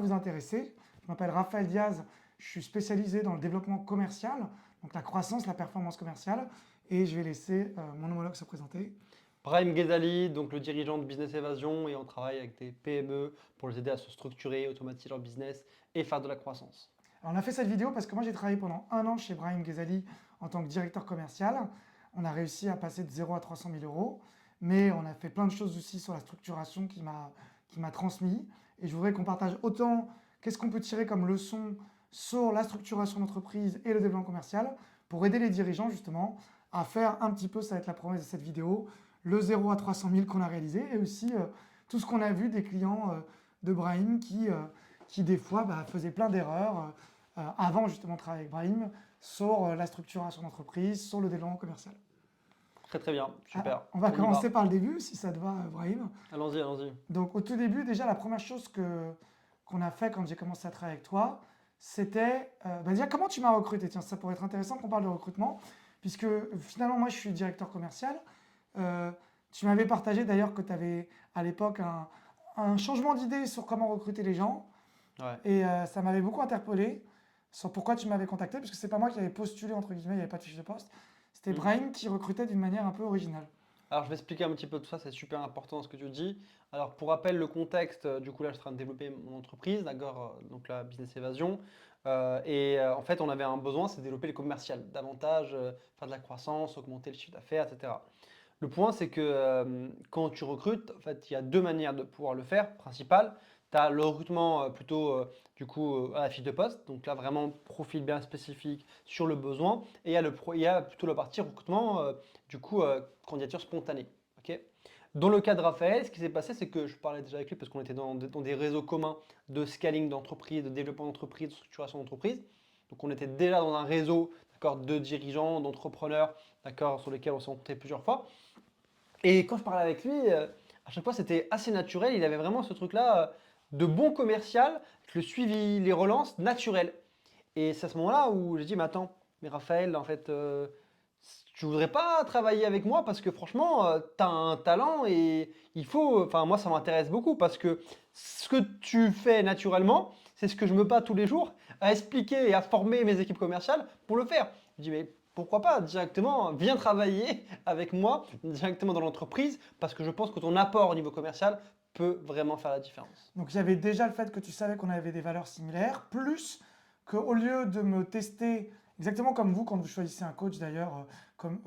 Vous intéresser. Je m'appelle Raphaël Diaz, je suis spécialisé dans le développement commercial, donc la croissance, la performance commerciale, et je vais laisser mon homologue se présenter. Brahim Ghezali, donc le dirigeant de Business Evasion, et on travaille avec des PME pour les aider à se structurer, automatiser leur business et faire de la croissance. Alors on a fait cette vidéo parce que moi j'ai travaillé pendant 1 an chez Brahim Ghezali en tant que directeur commercial. On a réussi à passer de 0 à 300 000 euros, mais on a fait plein de choses aussi sur la structuration qui m'a transmis. Et je voudrais qu'on partage autant qu'est-ce qu'on peut tirer comme leçon sur la structuration d'entreprise et le développement commercial pour aider les dirigeants justement à faire un petit peu, ça va être la promesse de cette vidéo, le 0 à 300 000 qu'on a réalisé et aussi tout ce qu'on a vu des clients de Brahim qui des fois faisaient plein d'erreurs avant justement de travailler avec Brahim sur la structuration d'entreprise, sur le développement commercial. Très très bien, super. On va y commencer par le début, si ça te va, Brahim. Allons-y, allons-y. Donc au tout début, déjà, la première chose qu'on a fait quand j'ai commencé à travailler avec toi, c'était, déjà, comment tu m'as recruté? Tiens, ça pourrait être intéressant qu'on parle de recrutement, puisque finalement, moi, je suis directeur commercial. Tu m'avais partagé d'ailleurs que tu avais à l'époque un changement d'idée sur comment recruter les gens, Ouais. et ça m'avait beaucoup interpellé sur pourquoi tu m'avais contacté, parce que c'est pas moi qui avais postulé, entre guillemets, il n'y avait pas de fiche de poste. C'était Brahim qui recrutait d'une manière un peu originale. Alors, je vais expliquer un petit peu tout ça, c'est super important ce que tu dis. Alors, pour rappel, le contexte, du coup, là, je suis en train de développer mon entreprise, d'accord, donc la Business Evasion. En fait, on avait un besoin, c'est de développer le commercial, davantage faire de la croissance, augmenter le chiffre d'affaires, etc. Le point, c'est que quand tu recrutes, en fait, il y a deux manières de pouvoir le faire, principales. Tu as le recrutement plutôt à la fiche de poste, donc là vraiment profil bien spécifique sur le besoin, et il y a plutôt la partie recrutement candidature spontanée. Ok. Dans le cas de Raphaël, ce qui s'est passé, c'est que je parlais déjà avec lui parce qu'on était dans des réseaux communs de scaling d'entreprise, de développement d'entreprise, de structuration d'entreprise. Donc on était déjà dans un réseau, d'accord, de dirigeants, d'entrepreneurs, d'accord, sur lesquels on s'est rencontrés plusieurs fois. Et quand je parlais avec lui, à chaque fois c'était assez naturel. Il avait vraiment ce truc-là de bon commercial, avec le suivi, les relances naturelles. Et c'est à ce moment-là où j'ai dit, mais attends, mais Raphaël, en fait, tu voudrais pas travailler avec moi parce que franchement, tu as un talent et il faut, enfin moi ça m'intéresse beaucoup parce que ce que tu fais naturellement, c'est ce que je me bats tous les jours à expliquer et à former mes équipes commerciales pour le faire. Je dis, mais pourquoi pas directement, viens travailler avec moi directement dans l'entreprise parce que je pense que ton apport au niveau commercial peut vraiment faire la différence. Donc il y avait déjà le fait que tu savais qu'on avait des valeurs similaires, plus qu'au lieu de me tester, exactement comme vous, quand vous choisissez un coach d'ailleurs,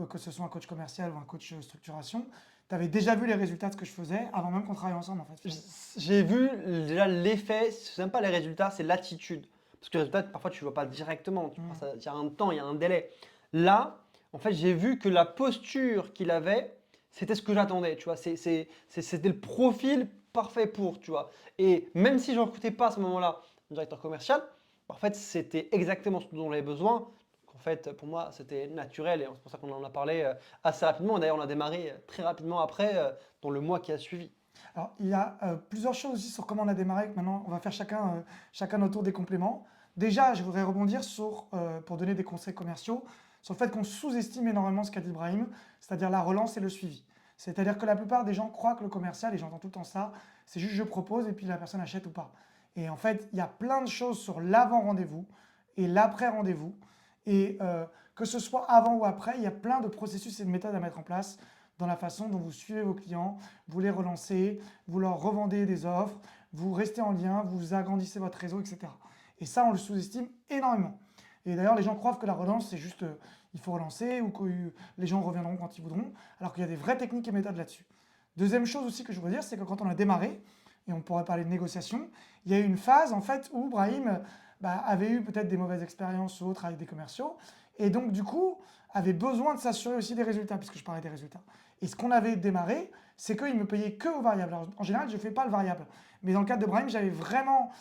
que ce soit un coach commercial ou un coach structuration, tu avais déjà vu les résultats de ce que je faisais avant même qu'on travaille ensemble en fait. J'ai vu déjà l'effet, c'est même pas les résultats, c'est l'attitude. Parce que les résultats, parfois tu ne vois pas directement, il y a un temps, il y a un délai. Là, en fait, j'ai vu que la posture qu'il avait, c'était ce que j'attendais, tu vois. C'était le profil parfait pour, tu vois. Et même si je ne recrutais pas à ce moment-là un directeur commercial, en fait, c'était exactement ce dont j'avais besoin. Donc, en fait, pour moi, c'était naturel et c'est pour ça qu'on en a parlé assez rapidement. D'ailleurs, on a démarré très rapidement après, dans le mois qui a suivi. Alors il y a plusieurs choses aussi sur comment on a démarré. Maintenant, on va faire chacun notre tour des compléments. Déjà, je voudrais rebondir sur, pour donner des conseils commerciaux, sur le fait qu'on sous-estime énormément ce qu'a dit Ibrahim, c'est-à-dire la relance et le suivi. C'est-à-dire que la plupart des gens croient que le commercial, et j'entends tout le temps ça, c'est juste je propose et puis la personne achète ou pas. Et en fait, il y a plein de choses sur l'avant-rendez-vous et l'après-rendez-vous. Et que ce soit avant ou après, il y a plein de processus et de méthodes à mettre en place dans la façon dont vous suivez vos clients, vous les relancez, vous leur revendez des offres, vous restez en lien, vous agrandissez votre réseau, etc. Et ça, on le sous-estime énormément. Et d'ailleurs, les gens croient que la relance, c'est juste il faut relancer ou que les gens reviendront quand ils voudront, alors qu'il y a des vraies techniques et méthodes là-dessus. Deuxième chose aussi que je voudrais dire, c'est que quand on a démarré, et on pourrait parler de négociation, il y a eu une phase en fait où Brahim avait eu peut-être des mauvaises expériences ou autres avec des commerciaux, et donc du coup avait besoin de s'assurer aussi des résultats, puisque je parlais des résultats. Et ce qu'on avait démarré, c'est qu'il me payait que au variable. Alors, en général, je ne fais pas le variable, mais dans le cadre de Brahim, j'avais vraiment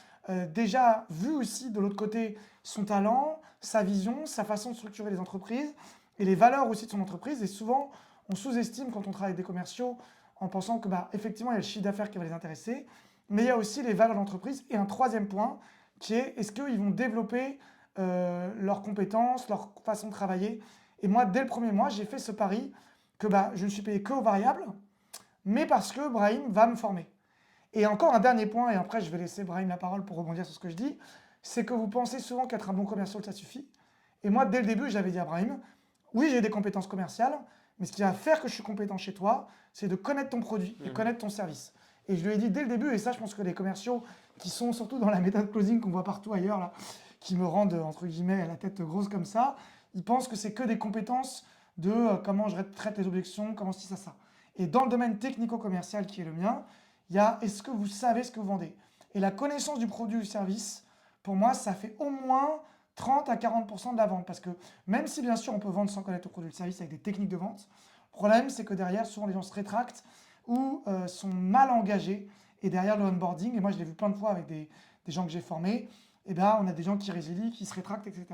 déjà vu aussi de l'autre côté son talent, sa vision, sa façon de structurer les entreprises et les valeurs aussi de son entreprise. Et souvent, on sous-estime quand on travaille avec des commerciaux en pensant que effectivement, il y a le chiffre d'affaires qui va les intéresser, mais il y a aussi les valeurs d'entreprise. Et un troisième point qui est, est-ce qu'ils vont développer leurs compétences, leur façon de travailler. Et moi, dès le premier mois, j'ai fait ce pari que je ne suis payé que aux variables, mais parce que Brahim va me former. Et encore un dernier point, et après je vais laisser Brahim la parole pour rebondir sur ce que je dis, c'est que vous pensez souvent qu'être un bon commercial, ça suffit. Et moi, dès le début, j'avais dit à Brahim, oui, j'ai des compétences commerciales, mais ce qui va faire que je suis compétent chez toi, c'est de connaître ton produit et connaître ton service. Et je lui ai dit dès le début, et ça, je pense que les commerciaux qui sont surtout dans la méthode closing qu'on voit partout ailleurs, là, qui me rendent, entre guillemets, la tête grosse comme ça, ils pensent que c'est que des compétences de comment je traite les objections, comment ci, ça. Et dans le domaine technico-commercial qui est le mien, il y a est-ce que vous savez ce que vous vendez? Et la connaissance du produit ou du service, pour moi, ça fait au moins 30 à 40% de la vente. Parce que même si bien sûr on peut vendre sans connaître le produit ou le service avec des techniques de vente, le problème c'est que derrière, souvent les gens se rétractent ou sont mal engagés. Et derrière le onboarding, et moi je l'ai vu plein de fois avec des gens que j'ai formés, et bien on a des gens qui résilient, qui se rétractent, etc.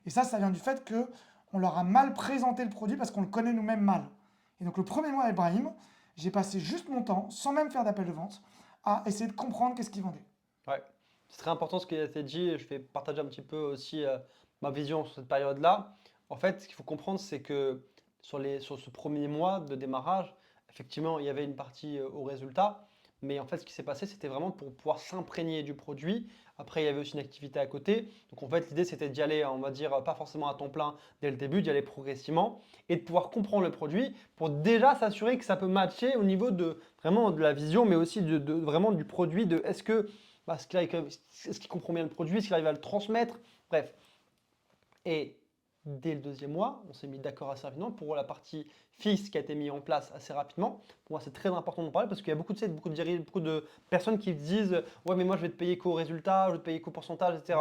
Et ça vient du fait qu'on leur a mal présenté le produit parce qu'on le connaît nous-mêmes mal. Et donc le premier mois avec Brahim, j'ai passé juste mon temps, sans même faire d'appel de vente, à essayer de comprendre qu'est-ce qu'ils vendaient. Ouais, c'est très important ce qui a été dit. Je vais partager un petit peu aussi ma vision sur cette période-là. En fait, ce qu'il faut comprendre, c'est que sur ce premier mois de démarrage, effectivement, il y avait une partie au résultat. Mais en fait, ce qui s'est passé, c'était vraiment pour pouvoir s'imprégner du produit. Après, il y avait aussi une activité à côté. Donc, en fait, l'idée, c'était d'y aller, on va dire, pas forcément à temps plein dès le début, d'y aller progressivement et de pouvoir comprendre le produit pour déjà s'assurer que ça peut matcher au niveau de vraiment de la vision, mais aussi vraiment du produit, de est-ce que est-ce qu'il comprend bien le produit? Est-ce qu'il arrive à le transmettre? Bref. Et dès le deuxième mois, on s'est mis d'accord assez rapidement pour la partie fixe qui a été mise en place assez rapidement. Pour moi, c'est très important d'en parler parce qu'il y a beaucoup de personnes qui disent ouais, mais moi je vais te payer qu'au résultat, je vais te payer qu'au pourcentage, etc.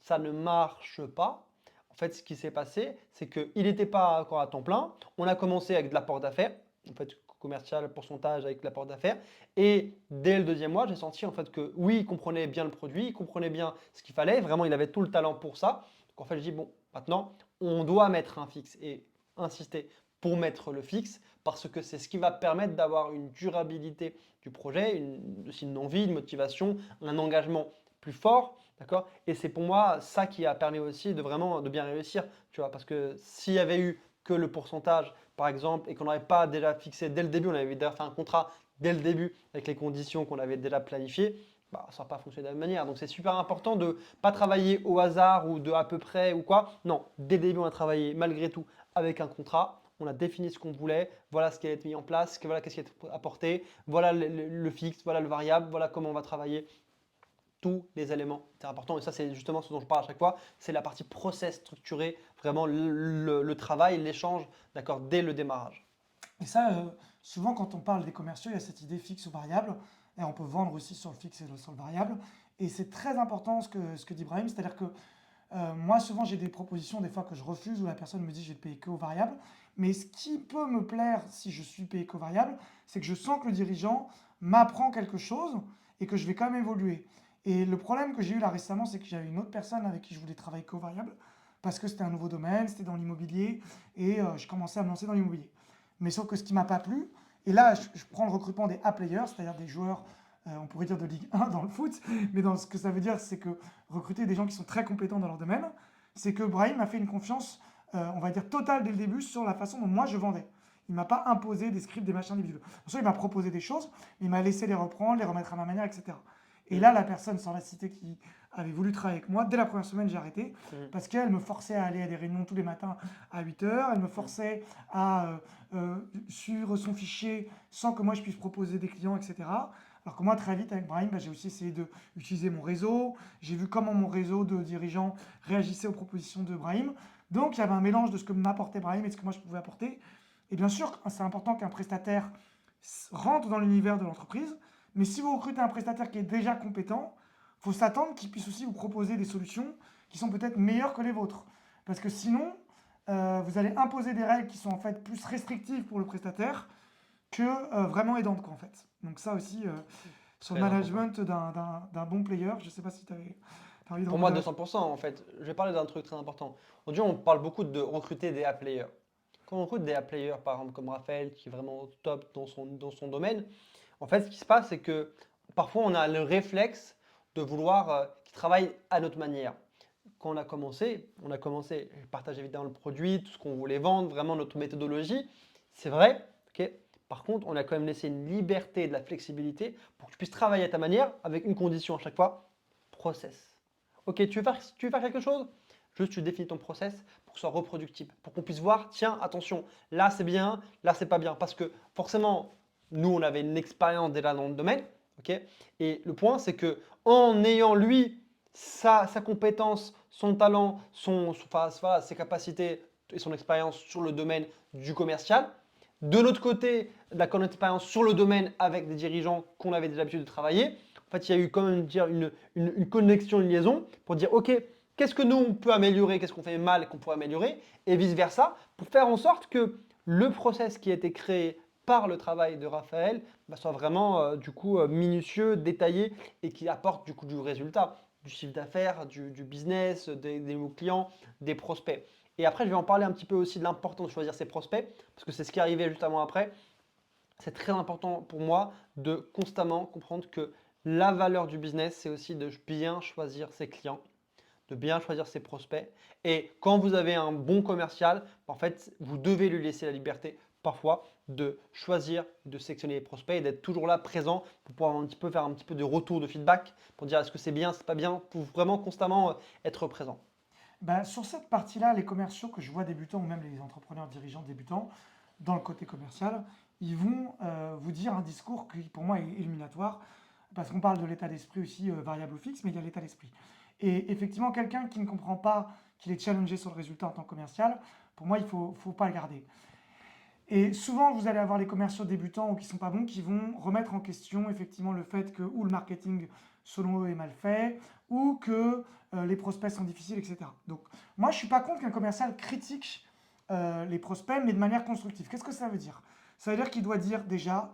Ça ne marche pas. En fait, ce qui s'est passé, c'est qu'il n'était pas encore à temps plein. On a commencé avec de l'apport d'affaires. En fait, commercial, pourcentage avec l'apport d'affaires. Et dès le deuxième mois, j'ai senti en fait que oui, il comprenait bien le produit, il comprenait bien ce qu'il fallait. Vraiment, il avait tout le talent pour ça. Donc en fait, je dis bon, maintenant, on doit mettre un fixe et insister pour mettre le fixe parce que c'est ce qui va permettre d'avoir une durabilité du projet, aussi une envie, une motivation, un engagement plus fort. D'accord? Et c'est pour moi ça qui a permis aussi de vraiment de bien réussir. Tu vois, parce que s'il y avait eu que le pourcentage, par exemple, et qu'on n'aurait pas déjà fixé dès le début, on avait déjà fait un contrat dès le début avec les conditions qu'on avait déjà planifiées, bah, ça n'a pas fonctionné de la même manière. Donc c'est super important de ne pas travailler au hasard ou de à peu près ou quoi. Non, dès le début, on a travaillé malgré tout avec un contrat. On a défini ce qu'on voulait, voilà ce qui allait être mis en place, voilà qu'est-ce qui est apporté, voilà le fixe, voilà le variable, voilà comment on va travailler. Tous les éléments, c'est important. Et ça, c'est justement ce dont je parle à chaque fois. C'est la partie process structurée, vraiment le travail, l'échange, d'accord, dès le démarrage. Et ça, souvent quand on parle des commerciaux, il y a cette idée fixe ou variable, et on peut vendre aussi sur le fixe et sur le variable. Et c'est très important ce que dit Brahim, c'est-à-dire que moi souvent j'ai des propositions des fois que je refuse où la personne me dit je vais te payer que au variable. Mais ce qui peut me plaire si je suis payé qu'au variable, c'est que je sens que le dirigeant m'apprend quelque chose et que je vais quand même évoluer. Et le problème que j'ai eu là récemment, c'est que j'avais une autre personne avec qui je voulais travailler qu'au variable parce que c'était un nouveau domaine, c'était dans l'immobilier et je commençais à me lancer dans l'immobilier. Mais sauf que ce qui m'a pas plu, et là je prends le recrutement des A-players, c'est-à-dire des joueurs, on pourrait dire de Ligue 1 dans le foot, mais dans ce que ça veut dire, c'est que recruter des gens qui sont très compétents dans leur domaine, c'est que Brahim m'a fait une confiance, on va dire totale dès le début sur la façon dont moi je vendais. Il ne m'a pas imposé des scripts, des machins individuels. Bien sûr, il m'a proposé des choses, mais il m'a laissé les reprendre, les remettre à ma manière, etc. Et là, la personne, sans la citer, qui avait voulu travailler avec moi, dès la première semaine, j'ai arrêté parce qu'elle me forçait à aller à des réunions tous les matins à 8 h. Elle me forçait à suivre son fichier sans que moi je puisse proposer des clients, etc. Alors que moi, très vite, avec Brahim, j'ai aussi essayé d'utiliser mon réseau. J'ai vu comment mon réseau de dirigeants réagissait aux propositions de Brahim. Donc, il y avait un mélange de ce que m'apportait Brahim et de ce que moi je pouvais apporter. Et bien sûr, c'est important qu'un prestataire rentre dans l'univers de l'entreprise. Mais si vous recrutez un prestataire qui est déjà compétent, il faut s'attendre qu'il puisse aussi vous proposer des solutions qui sont peut-être meilleures que les vôtres. Parce que sinon, vous allez imposer des règles qui sont en fait plus restrictives pour le prestataire que vraiment aidantes, quoi, en fait. Donc ça aussi, sur le Très important. management d'un bon player, je ne sais pas si tu as envie de Pour moi, rebondir. 200%, en fait. Je vais parler d'un truc très important. Aujourd'hui, on parle beaucoup de recruter des A-players. Quand on recrute des A-players, par exemple, comme Raphaël, qui est vraiment au top dans son domaine, en fait, ce qui se passe, c'est que parfois, on a le réflexe de vouloir qu'ils travaillent à notre manière. Quand on a commencé, je partage évidemment le produit, tout ce qu'on voulait vendre, vraiment notre méthodologie. C'est vrai, ok. Par contre, on a quand même laissé une liberté et de la flexibilité pour que tu puisses travailler à ta manière avec une condition à chaque fois, process. Ok, tu veux faire quelque chose? Juste tu définis ton process pour que ce soit reproductible, pour qu'on puisse voir, tiens, attention, là c'est bien, là c'est pas bien. Parce que forcément, nous on avait une expérience déjà dans le domaine, ok? Et le point c'est que en ayant lui sa compétence, son talent, enfin, voilà, ses capacités et son expérience sur le domaine du commercial, de l'autre côté, notre expérience sur le domaine avec des dirigeants qu'on avait déjà l'habitude de travailler, en fait, il y a eu quand même dire, une connexion, une liaison pour dire, OK, qu'est-ce que nous, on peut améliorer, qu'est-ce qu'on fait mal et qu'on pourrait améliorer, et vice-versa, pour faire en sorte que le process qui a été créé par le travail de Raphaël soit vraiment du coup minutieux, détaillé et qui apporte du coup du résultat, du chiffre d'affaires, du business, des nouveaux clients, des prospects. Et après, je vais en parler un petit peu aussi de l'importance de choisir ses prospects, parce que c'est ce qui arrivait juste avant après. C'est très important pour moi de constamment comprendre que la valeur du business, c'est aussi de bien choisir ses clients, de bien choisir ses prospects. Et quand vous avez un bon commercial, en fait, vous devez lui laisser la liberté parfois de choisir, de sélectionner les prospects et d'être toujours là présent pour pouvoir un petit peu faire un petit peu de retour de feedback pour dire est-ce que c'est bien, c'est pas bien, pour vraiment constamment être présent. Bah, sur cette partie-là, les commerciaux que je vois débutants ou même les entrepreneurs dirigeants débutants, dans le côté commercial, ils vont vous dire un discours qui pour moi est illuminatoire, parce qu'on parle de l'état d'esprit aussi, variable ou fixe, mais il y a l'état d'esprit. Et effectivement, quelqu'un qui ne comprend pas qu'il est challengé sur le résultat en tant que commercial, pour moi, il ne faut pas le garder. Et souvent, vous allez avoir les commerciaux débutants ou qui sont pas bons qui vont remettre en question effectivement le fait que ou le marketing selon eux est mal fait ou que les prospects sont difficiles, etc. Donc moi, je suis pas contre qu'un commercial critique les prospects, mais de manière constructive. Qu'est-ce que ça veut dire? Ça veut dire qu'il doit dire déjà,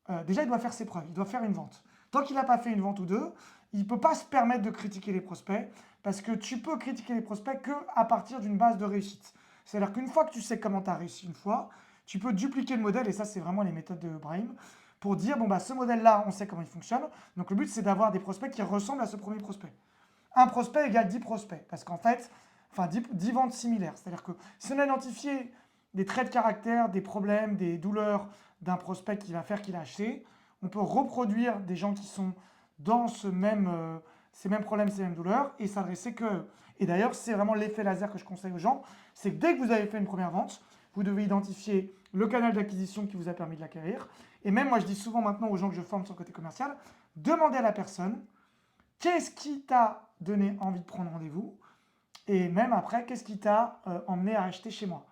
il doit faire ses preuves, il doit faire une vente. Tant qu'il n'a pas fait une vente ou deux, il ne peut pas se permettre de critiquer les prospects parce que tu peux critiquer les prospects qu'à partir d'une base de réussite. C'est-à-dire qu'une fois que tu sais comment tu as réussi une fois, tu peux dupliquer le modèle, et ça, c'est vraiment les méthodes de Brahim, pour dire bon, bah, ce modèle-là, on sait comment il fonctionne. Donc le but, c'est d'avoir des prospects qui ressemblent à ce premier prospect. Un prospect égale 10 prospects, parce qu'en fait, enfin 10 ventes similaires. C'est-à-dire que si on a identifié des traits de caractère, des problèmes, des douleurs d'un prospect qui va faire qu'il a acheté, on peut reproduire des gens qui sont dans ces mêmes problèmes, ces mêmes douleurs, et s'adresser que. Et d'ailleurs, c'est vraiment l'effet laser que je conseille aux gens, c'est que dès que vous avez fait une première vente, vous devez identifier le canal d'acquisition qui vous a permis de l'acquérir. Et même moi, je dis souvent maintenant aux gens que je forme sur le côté commercial, demandez à la personne qu'est-ce qui t'a donné envie de prendre rendez-vous et même après, qu'est-ce qui t'a emmené à acheter chez moi.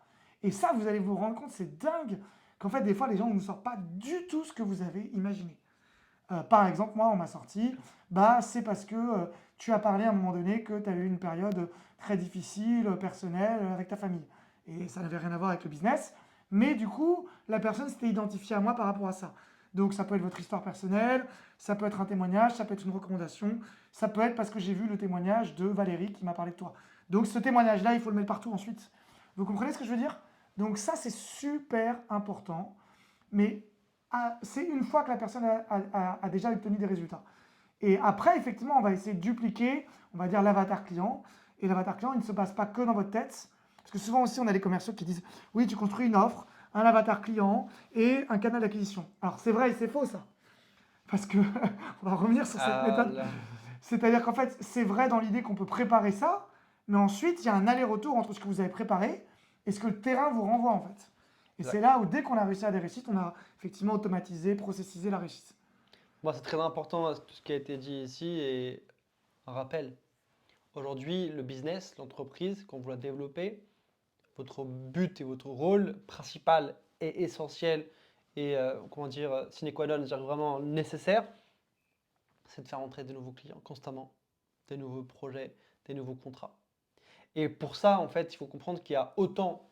Et ça, vous allez vous rendre compte, c'est dingue qu'en fait, des fois, les gens ne nous sortent pas du tout ce que vous avez imaginé. Par exemple, moi, on m'a sorti, bah, c'est parce que tu as parlé à un moment donné que tu avais eu une période très difficile, personnelle, avec ta famille. Et ça n'avait rien à voir avec le business. Mais du coup, la personne s'était identifiée à moi par rapport à ça. Donc ça peut être votre histoire personnelle, ça peut être un témoignage, ça peut être une recommandation, ça peut être parce que j'ai vu le témoignage de Valérie qui m'a parlé de toi. Donc ce témoignage-là, il faut le mettre partout ensuite. Vous comprenez ce que je veux dire? Donc ça, c'est super important. Mais c'est une fois que la personne a déjà obtenu des résultats. Et après, effectivement, on va essayer de dupliquer, on va dire l'avatar client. Et l'avatar client, il ne se passe pas que dans votre tête. Parce que souvent aussi, on a des commerciaux qui disent, oui, tu construis une offre, un avatar client et un canal d'acquisition. Alors c'est vrai et c'est faux ça. Parce que, on va revenir sur cette Ah méthode. là. C'est-à-dire qu'en fait, c'est vrai dans l'idée qu'on peut préparer ça, mais ensuite, il y a un aller-retour entre ce que vous avez préparé et ce que le terrain vous renvoie en fait. Et c'est Exact. là où dès qu'on a réussi à des réussites, on a effectivement automatisé, processisé la réussite. Moi, c'est très important tout ce qui a été dit ici et un rappel. Aujourd'hui, le business, l'entreprise, quand vous la développez, votre but et votre rôle principal et essentiel et comment dire, sine qua non, c'est-à-dire vraiment nécessaire, c'est de faire entrer de nouveaux clients constamment, des nouveaux projets, des nouveaux contrats. Et pour ça, en fait, il faut comprendre qu'il y a autant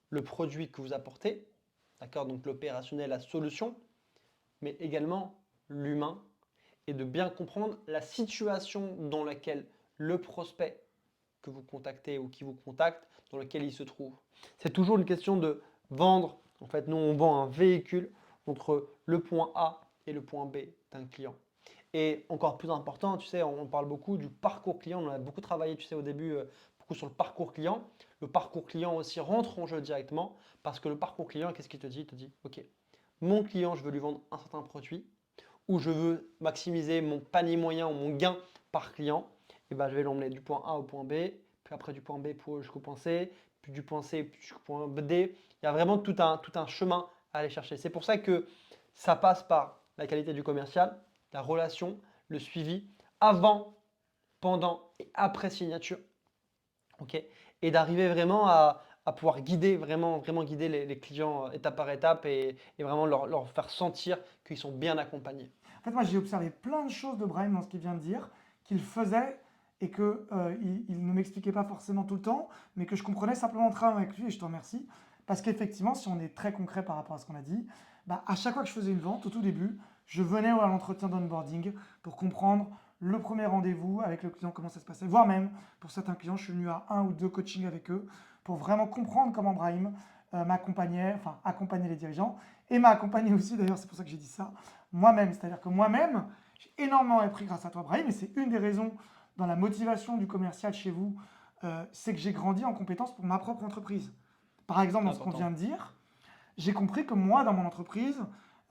le produit que vous apportez, d'accord, donc l'opérationnel, la solution, mais également l'humain et de bien comprendre la situation dans laquelle le prospect que vous contactez ou qui vous contacte, dans lequel il se trouve. C'est toujours une question de vendre. En fait, nous, on vend un véhicule entre le point A et le point B d'un client. Et encore plus important, tu sais, on parle beaucoup du parcours client. On a beaucoup travaillé, tu sais, au début, beaucoup sur le parcours client. Le parcours client aussi rentre en jeu directement parce que le parcours client, qu'est-ce qu'il te dit? Il te dit, OK, mon client, je veux lui vendre un certain produit, ou je veux maximiser mon panier moyen ou mon gain par client, et ben, je vais l'emmener du point A au point B, puis après du point B jusqu'au point C, puis du point C jusqu'au point D. Il y a vraiment tout un chemin à aller chercher. C'est pour ça que ça passe par la qualité du commercial, la relation, le suivi, avant, pendant et après signature. Ok. Et d'arriver vraiment à pouvoir guider, vraiment guider les clients étape par étape et vraiment leur faire sentir qu'ils sont bien accompagnés. En fait, moi, j'ai observé plein de choses de Brahim dans ce qu'il vient de dire, qu'il faisait et que il ne m'expliquait pas forcément tout le temps, mais que je comprenais simplement en travaillant avec lui, et je te remercie. Parce qu'effectivement, si on est très concret par rapport à ce qu'on a dit, bah, à chaque fois que je faisais une vente, au tout début, je venais à l'entretien d'onboarding pour comprendre le premier rendez-vous avec le client, comment ça se passait. Voire même, pour certains clients, je suis venu à un ou deux coachings avec eux pour vraiment comprendre comment Brahim m'accompagnait, enfin accompagnait les dirigeants, et m'a accompagné aussi, d'ailleurs, c'est pour ça que j'ai dit ça, moi-même. C'est-à-dire que moi-même, j'ai énormément appris grâce à toi, Brahim, et c'est une des raisons dans la motivation du commercial chez vous, c'est que j'ai grandi en compétences pour ma propre entreprise. Par exemple, C'est dans ce qu'on vient important. de dire, j'ai compris que moi, dans mon entreprise,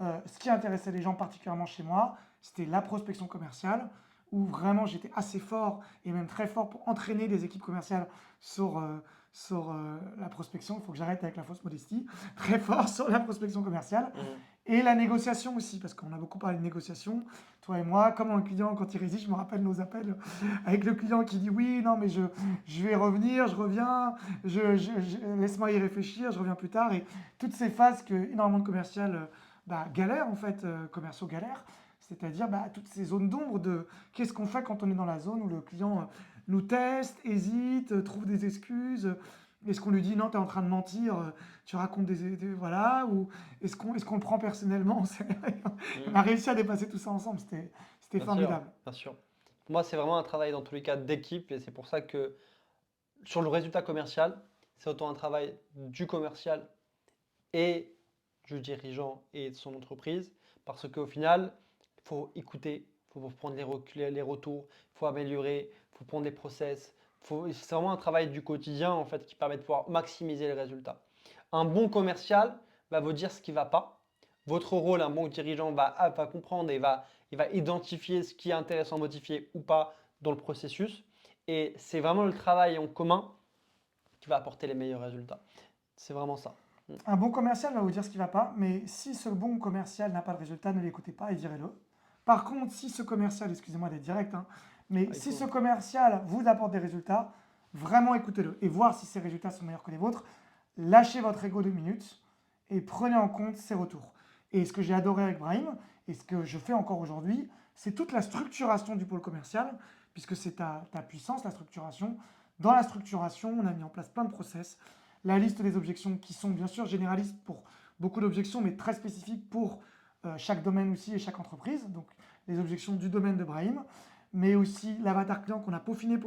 ce qui intéressait les gens particulièrement chez moi, c'était la prospection commerciale, où vraiment j'étais assez fort et même très fort pour entraîner des équipes commerciales sur, la prospection. Il faut que j'arrête avec la fausse modestie. Très fort sur la prospection commerciale. Mhm. Et la négociation aussi, parce qu'on a beaucoup parlé de négociation, toi et moi, comme un client, quand il résiste, je me rappelle nos appels avec le client qui dit oui, non, mais je vais revenir, je reviens, laisse-moi y réfléchir, je reviens plus tard. Et toutes ces phases que énormément de commerciaux galèrent, en fait, commerciaux galèrent, c'est-à-dire toutes ces zones d'ombre de qu'est-ce qu'on fait quand on est dans la zone où le client nous teste, hésite, trouve des excuses. Est-ce qu'on lui dit non, tu es en train de mentir, tu racontes voilà, ou est-ce qu'on le prend personnellement? On Mhm. a réussi à dépasser tout ça ensemble, c'était Bien sûr, formidable. bien sûr. Pour moi, c'est vraiment un travail dans tous les cas d'équipe et c'est pour ça que sur le résultat commercial, c'est autant un travail du commercial et du dirigeant et de son entreprise. Parce qu'au final, il faut écouter, il faut prendre les retours, il faut améliorer, il faut prendre des process. C'est vraiment un travail du quotidien en fait, qui permet de pouvoir maximiser les résultats. Un bon commercial va vous dire ce qui ne va pas. Votre rôle, un bon dirigeant va comprendre et va identifier ce qui est intéressant, modifier ou pas dans le processus. Et c'est vraiment le travail en commun qui va apporter les meilleurs résultats. C'est vraiment ça. Mm. Un bon commercial va vous dire ce qui ne va pas, mais si ce bon commercial n'a pas de résultat, ne l'écoutez pas et direz-le. Par contre, si ce commercial, excusez-moi d'être direct, hein, mais Ah, il si ce faut. commercial vous apporte des résultats, vraiment écoutez-le et voir si ces résultats sont meilleurs que les vôtres. Lâchez votre ego 2 minutes et prenez en compte ses retours. Et ce que j'ai adoré avec Brahim, et ce que je fais encore aujourd'hui, c'est toute la structuration du pôle commercial, puisque c'est ta puissance, la structuration. Dans la structuration, on a mis en place plein de process. La liste des objections qui sont bien sûr généralistes pour beaucoup d'objections, mais très spécifiques pour chaque domaine aussi et chaque entreprise. Donc les objections du domaine de Brahim, mais aussi l'avatar client qu'on a peaufiné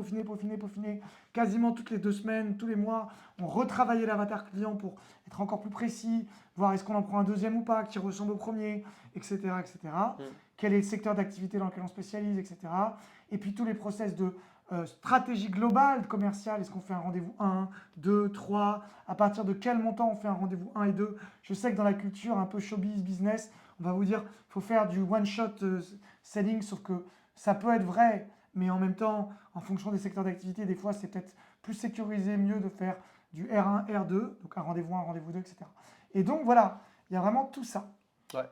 quasiment toutes les 2 semaines, tous les mois. On retravaillait l'avatar client pour être encore plus précis, voir est-ce qu'on en prend un deuxième ou pas, qui ressemble au premier, etc. etc. Mm. Quel est le secteur d'activité dans lequel on spécialise, etc. Et puis tous les process de stratégie globale commerciale. Est-ce qu'on fait un rendez-vous 1, 2, 3? À partir de quel montant on fait un rendez-vous 1 et 2? Je sais que dans la culture un peu showbiz, business, on va vous dire qu'il faut faire du one-shot selling, sauf que ça peut être vrai, mais en même temps, en fonction des secteurs d'activité, des fois, c'est peut-être plus sécurisé, mieux de faire du R1, R2, donc un rendez-vous 1, un rendez-vous 2, etc. Et donc voilà, il y a vraiment tout ça. Ouais.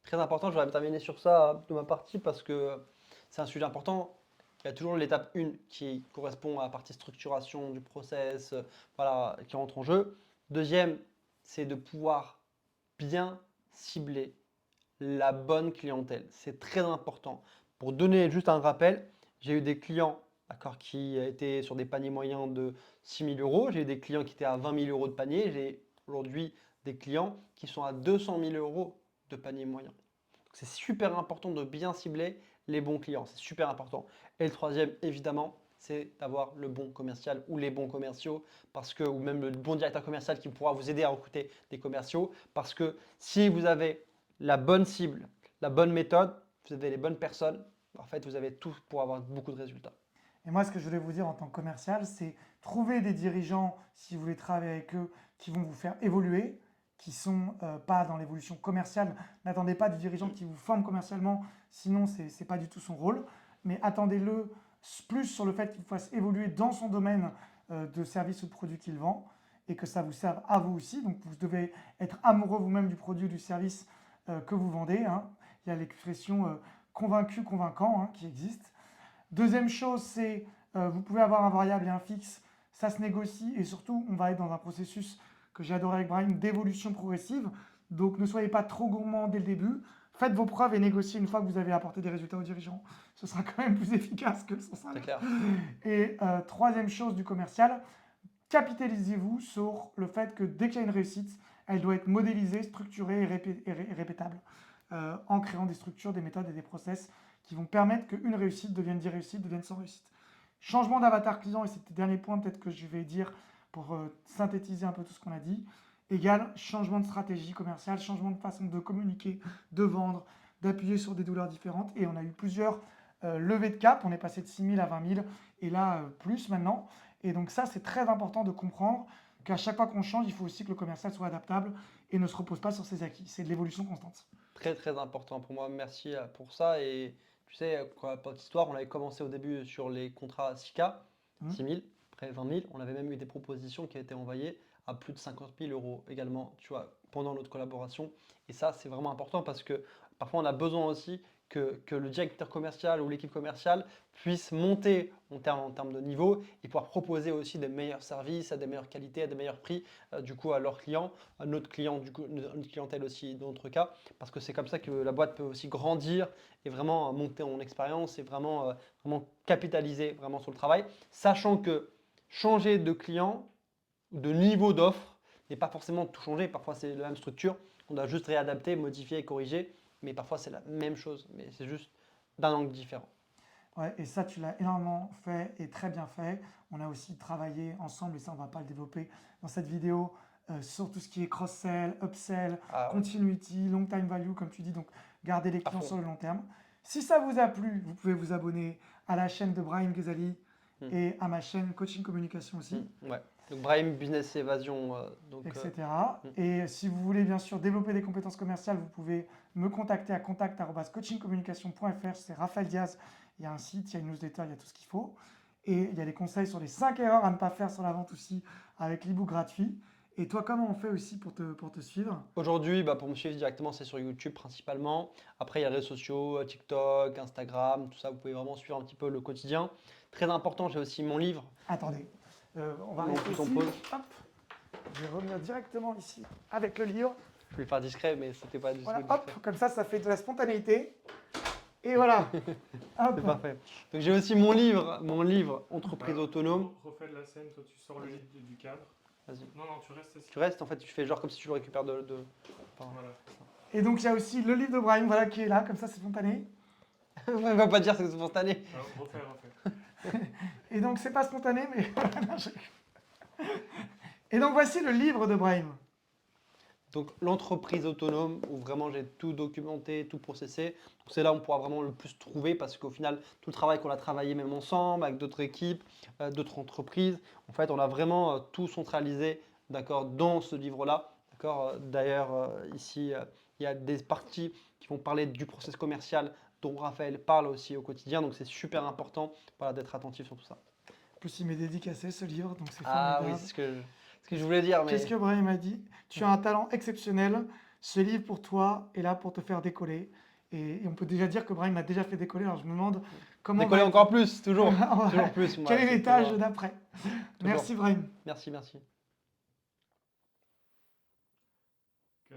Très important, je voudrais terminer sur ça de ma partie parce que c'est un sujet important. Il y a toujours l'étape 1 qui correspond à la partie structuration du process, voilà, qui rentre en jeu. Deuxième, c'est de pouvoir bien cibler la bonne clientèle. C'est très important. Pour donner juste un rappel, j'ai eu des clients d'accord, qui étaient sur des paniers moyens de 6 000 euros. J'ai eu des clients qui étaient à 20 000 euros de panier. J'ai aujourd'hui des clients qui sont à 200 000 euros de panier moyen. C'est super important de bien cibler les bons clients. C'est super important. Et le troisième, évidemment, c'est d'avoir le bon commercial ou les bons commerciaux, parce que, ou même le bon directeur commercial qui pourra vous aider à recruter des commerciaux. Parce que si vous avez la bonne cible, la bonne méthode, vous avez les bonnes personnes, en fait, vous avez tout pour avoir beaucoup de résultats. Et moi, ce que je voulais vous dire en tant que commercial, c'est trouver des dirigeants, si vous voulez travailler avec eux, qui vont vous faire évoluer qui sont pas dans l'évolution commerciale. N'attendez pas du dirigeant qui vous forme commercialement, sinon ce n'est pas du tout son rôle. Mais attendez-le plus sur le fait qu'il vous fasse évoluer dans son domaine de service ou de produit qu'il vend et que ça vous serve à vous aussi. Donc vous devez être amoureux vous-même du produit ou du service que vous vendez. Hein. Il y a l'expression convaincu, convaincant qui existe. Deuxième chose, c'est vous pouvez avoir un variable et un fixe, ça se négocie et surtout on va être dans un processus que j'ai adoré avec Brahim d'évolution progressive. Donc ne soyez pas trop gourmand dès le début. Faites vos preuves et négociez une fois que vous avez apporté des résultats aux dirigeants. Ce sera quand même plus efficace que le sens C'est inverse. clair. Et troisième chose du commercial, capitalisez-vous sur le fait que dès qu'il y a une réussite, elle doit être modélisée, structurée et répétable en créant des structures, des méthodes et des process qui vont permettre qu'une réussite devienne 10 réussites, devienne 100 réussites. Changement d'avatar client, et c'est le dernier point peut-être que je vais dire pour synthétiser un peu tout ce qu'on a dit, égale changement de stratégie commerciale, changement de façon de communiquer, de vendre, d'appuyer sur des douleurs différentes. Et on a eu plusieurs levées de cap, on est passé de 6 000 à 20 000 et là plus maintenant. Et donc ça, c'est très important de comprendre qu'à chaque fois qu'on change, il faut aussi que le commercial soit adaptable et ne se repose pas sur ses acquis. C'est de l'évolution constante. Très très important pour moi, merci pour ça. Et tu sais, pour la petite histoire, on avait commencé au début sur les contrats 6K, Mhm. 6 000, après 20 000. On avait même eu des propositions qui étaient envoyées à plus de 50 000 euros également, tu vois, pendant notre collaboration. Et ça, c'est vraiment important parce que parfois on a besoin aussi que le directeur commercial ou l'équipe commerciale puisse monter en termes de niveau et pouvoir proposer aussi des meilleurs services, à des meilleures qualités, à des meilleurs prix, du coup, à leurs clients, à notre client, du coup, notre clientèle aussi dans notre cas, parce que c'est comme ça que la boîte peut aussi grandir et vraiment monter en expérience et vraiment capitaliser vraiment sur le travail, sachant que changer de client, de niveau d'offre, n'est pas forcément tout changer. Parfois, c'est la même structure. On doit juste réadapter, modifier et corriger. Mais parfois, c'est la même chose. Mais c'est juste d'un angle différent. Ouais, et ça, tu l'as énormément fait et très bien fait. On a aussi travaillé ensemble, et ça, on ne va pas le développer dans cette vidéo, sur tout ce qui est cross-sell, upsell, Ah ouais, continuity, long time value, comme tu dis, donc garder les à clients fond. sur le long terme. Si ça vous a plu, vous pouvez vous abonner à la chaîne de Brahim Ghezali Hmm, et à ma chaîne Coaching Communication aussi, ouais. Donc, Brahim Business Evasion. etc. Hmm. Et si vous voulez bien sûr développer des compétences commerciales, vous pouvez me contacter à contact@coachingcommunication.fr. C'est Raphaël Diaz. Il y a un site, il y a une newsletter, il y a tout ce qu'il faut. Et il y a des conseils sur les 5 erreurs à ne pas faire sur la vente aussi avec l'ebook gratuit. Et toi, comment on fait aussi pour te suivre? Aujourd'hui, pour me suivre directement, c'est sur YouTube principalement. Après, il y a les réseaux sociaux, TikTok, Instagram, tout ça. Vous pouvez vraiment suivre un petit peu le quotidien. Très important, j'ai aussi mon livre. Attendez, on va Non, rester tout en ici. pause. Hop, je vais revenir directement ici avec le livre. Je vais le faire discret, mais c'était pas du tout Voilà, discret. hop, comme ça fait de la spontanéité. Et voilà, hop. C'est parfait. Donc j'ai aussi mon livre Entreprise autonome. Refais de la scène, toi tu sors le livre du cadre. Vas-y. Non, non, tu restes assis. Tu restes, en fait, tu fais genre comme si tu le récupères Enfin, Voilà. Et donc il y a aussi le livre de Brahim, voilà, qui est là, comme ça c'est spontané. on va pas dire que c'est spontané. Alors, refais. Et donc c'est pas spontané, mais non, Et donc voici le livre de Brahim. Donc l'entreprise autonome, où vraiment j'ai tout documenté, tout processé. Donc c'est là où on pourra vraiment le plus trouver parce qu'au final, tout le travail qu'on a travaillé même ensemble, avec d'autres équipes, d'autres entreprises, en fait, on a vraiment tout centralisé, d'accord, dans ce livre-là. D'accord. D'ailleurs, ici, il y a des parties qui vont parler du process commercial dont Raphaël parle aussi au quotidien. Donc c'est super important, voilà, d'être attentif sur tout ça. En plus il m'est dédicacé ce livre, donc c'est Ah oui, formidable. c'est ce que je voulais dire, mais Qu'est-ce que Brahim a dit? Tu as un talent exceptionnel, ce livre pour toi est là pour te faire décoller. Et on peut déjà dire que Brahim a déjà fait décoller, alors je me demande comment décoller va encore plus, toujours, être- toujours plus. moi, Quel est c'est l'étage toujours- d'après? Merci Brahim. Merci, merci. Cut.